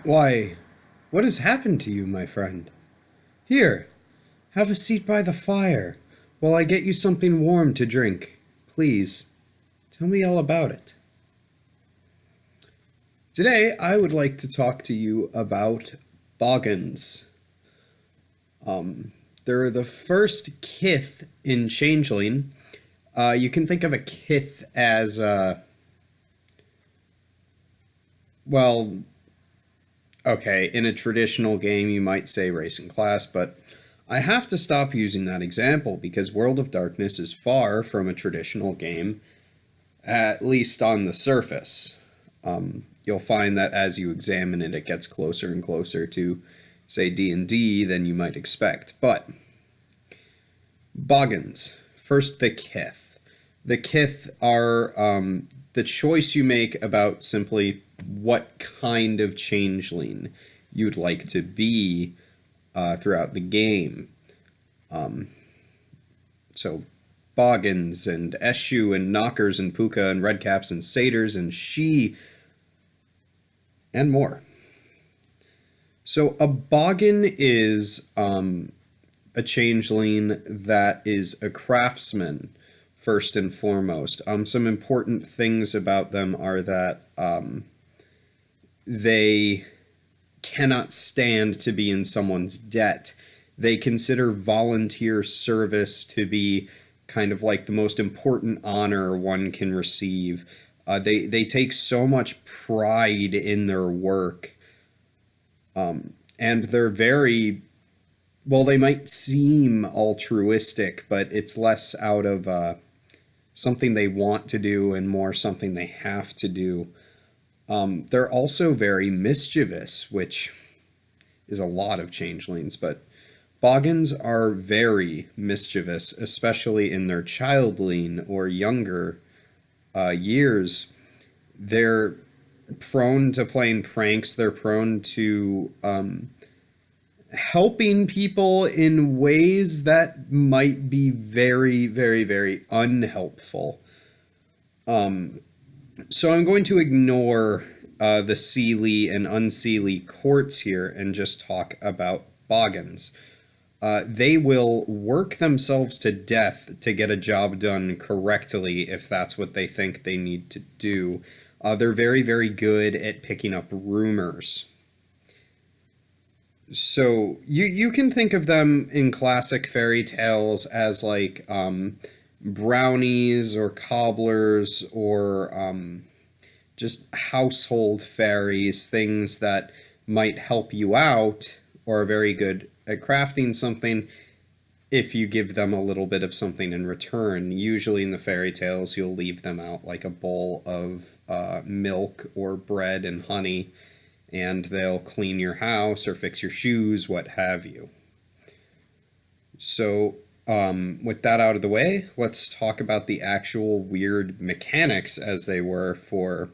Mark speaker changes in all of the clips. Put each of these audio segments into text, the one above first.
Speaker 1: Why, what has happened to you, my friend? Here, have a seat by the fire while I get you something warm to drink. Please, tell me all about it. Today, I would like to talk to you about Boggans. They're the first Kith in Changeling. You can think of a Kith as, well, okay, in a traditional game you might say race and class, but I have to stop using that example because World of Darkness is far from a traditional game, at least on the surface. You'll find that as you examine it, it gets closer and closer to, say, D&D than you might expect. But Boggans, first the Kith. The Kith are the choice you make about simply what kind of changeling you'd like to be throughout the game. So Boggans and Eshu and Knockers and Puka and Redcaps and Satyrs and She and more. So a Boggan is a changeling that is a craftsman, first and foremost. Some important things about them are that they cannot stand to be in someone's debt. They consider volunteer service to be kind of like the most important honor one can receive. They take so much pride in their work. And they're very, well, they might seem altruistic, but it's less out of something they want to do and more something they have to do. They're also very mischievous, which is a lot of changelings, but Boggans are very mischievous, especially in their childling or younger years. They're prone to playing pranks. They're prone to helping people in ways that might be very, very, very unhelpful. So I'm going to ignore the Seelie and Unseelie courts here and just talk about Boggans. They will work themselves to death to get a job done correctly if that's what they think they need to do. They're very, very good at picking up rumors. So you can think of them in classic fairy tales as like brownies or cobblers or just household fairies, things that might help you out or are very good at crafting something if you give them a little bit of something in return. Usually in the fairy tales, you'll leave them out like a bowl of milk or bread and honey, and they'll clean your house or fix your shoes, what have you. So with that out of the way, let's talk about the actual weird mechanics as they were for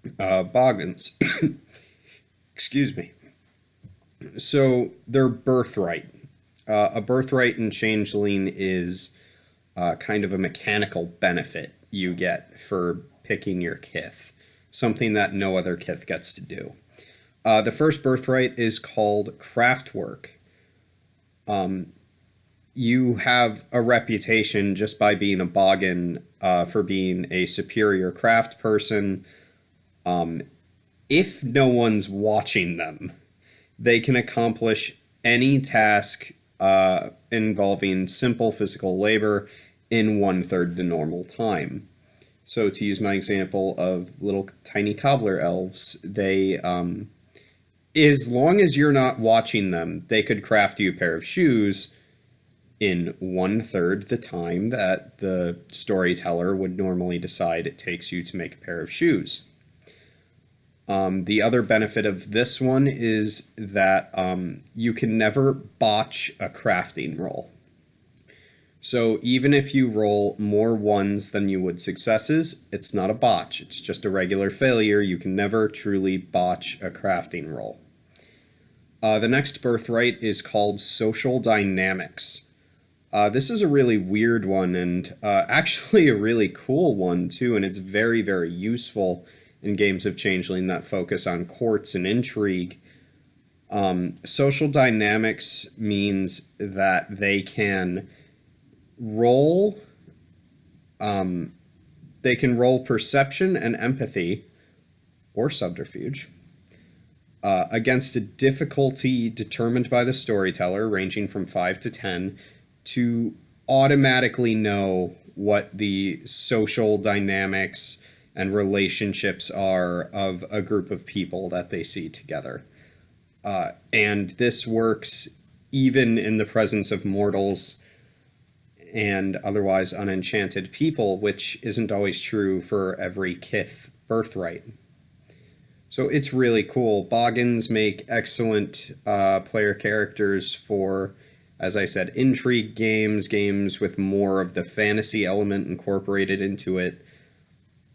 Speaker 1: Boggans. Excuse me. So their birthright. A birthright in Changeling is kind of a mechanical benefit you get for picking your Kith, something that no other Kith gets to do. The first birthright is called Craftwork. You have a reputation just by being a Boggan for being a superior craft person. If no one's watching them, they can accomplish any task involving simple physical labor in 1/3 the normal time. So to use my example of little tiny cobbler elves, they, as long as you're not watching them, they could craft you a pair of shoes in 1/3 the time that the storyteller would normally decide it takes you to make a pair of shoes. The other benefit of this one is that you can never botch a crafting roll. So even if you roll more ones than you would successes, it's not a botch. It's just a regular failure. You can never truly botch a crafting roll. The next birthright is called Social Dynamics. This is a really weird one and actually a really cool one too, and it's very, very useful in games of Changeling that focus on courts and intrigue. Social dynamics means that they can roll perception and empathy, or subterfuge, against a difficulty determined by the storyteller, ranging from 5 to 10, to automatically know what the social dynamics and relationships are of a group of people that they see together. And this works even in the presence of mortals and otherwise unenchanted people, which isn't always true for every Kith birthright. So it's really cool. Boggans make excellent player characters for, as I said, intrigue games, games with more of the fantasy element incorporated into it.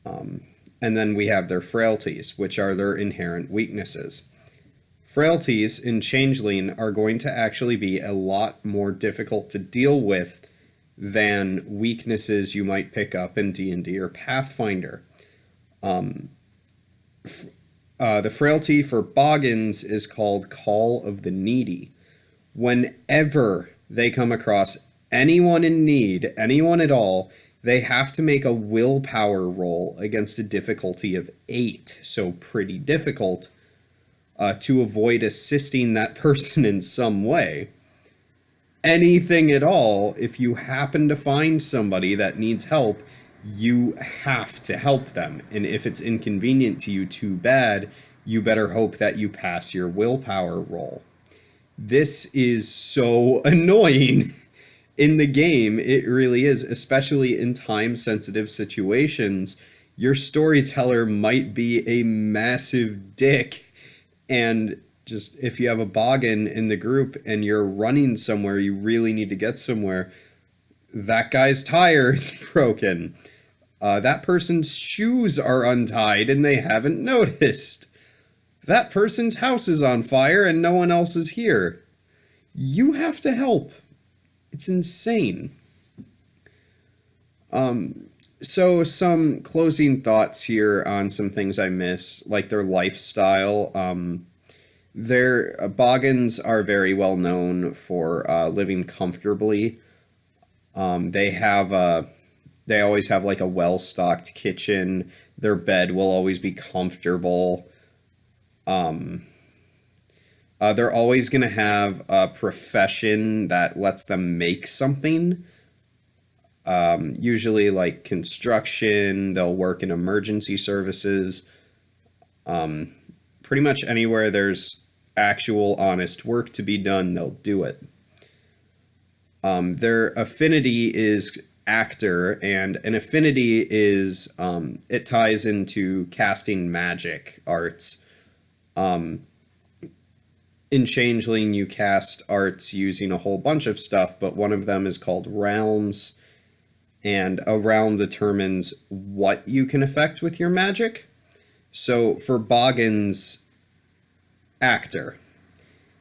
Speaker 1: And then we have their frailties, which are their inherent weaknesses. Frailties in Changeling are going to actually be a lot more difficult to deal with than weaknesses you might pick up in D&D or Pathfinder. The frailty for Boggans is called Call of the Needy. Whenever they come across anyone in need, anyone at all, they have to make a willpower roll against a difficulty of 8, so pretty difficult, to avoid assisting that person in some way. Anything at all, if you happen to find somebody that needs help, you have to help them. And if it's inconvenient to you too bad, you better hope that you pass your willpower roll. This is so annoying in the game. It really is, especially in time-sensitive situations. Your storyteller might be a massive dick, and just if you have a Boggan in the group and you're running somewhere, you really need to get somewhere, that guy's tire is broken. That person's shoes are untied and they haven't noticed. That person's house is on fire and no one else is here. You have to help. It's insane. So some closing thoughts here on some things I miss, like their lifestyle. Their Boggans are very well known for living comfortably. They always have like a well-stocked kitchen. Their bed will always be comfortable. They're always going to have a profession that lets them make something. Usually like construction, they'll work in emergency services. Pretty much anywhere there's actual honest work to be done, they'll do it. Their affinity is actor, and an affinity is, it ties into casting magic arts. In Changeling, you cast arts using a whole bunch of stuff, but one of them is called realms, and a realm determines what you can affect with your magic. So for Boggans, actor,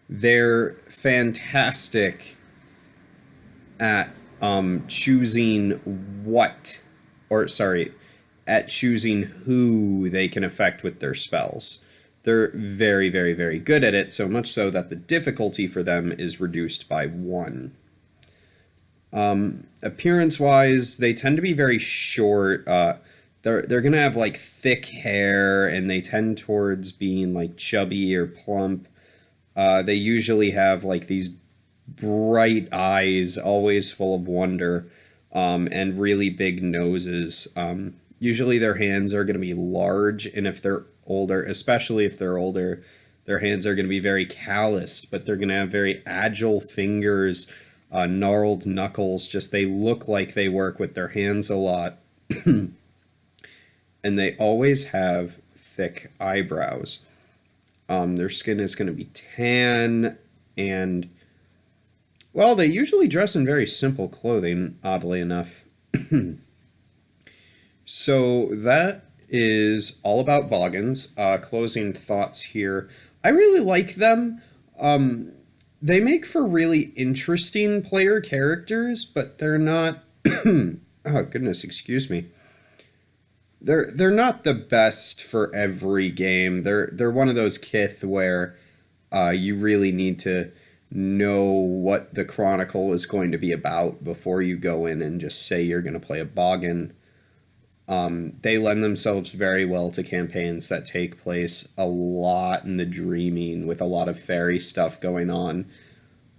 Speaker 1: they're fantastic at choosing who they can affect with their spells. They're very, very, very good at it, so much so that the difficulty for them is reduced by 1. Appearance-wise, they tend to be very short. They're going to have like thick hair, and they tend towards being like chubby or plump. They usually have like these bright eyes, always full of wonder, and really big noses. Usually their hands are going to be large, and if they're older, especially if they're older, their hands are going to be very calloused, but they're going to have very agile fingers, gnarled knuckles. Just they look like they work with their hands a lot. And they always have thick eyebrows. Their skin is going to be tan, and, well, they usually dress in very simple clothing, oddly enough. So that is all about Boggans. Closing thoughts here. I really like them. They make for really interesting player characters, but they're not... oh, goodness, excuse me. they're not the best for every game. They're one of those Kith where you really need to know what the Chronicle is going to be about before you go in and just say you're going to play a Boggan. They lend themselves very well to campaigns that take place a lot in the dreaming with a lot of fairy stuff going on,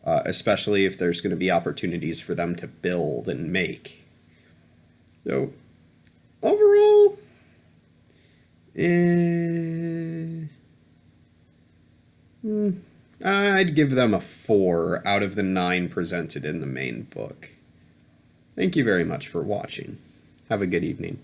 Speaker 1: especially if there's going to be opportunities for them to build and make. So, overall, I'd give them a 4 out of the 9 presented in the main book. Thank you very much for watching. Have a good evening.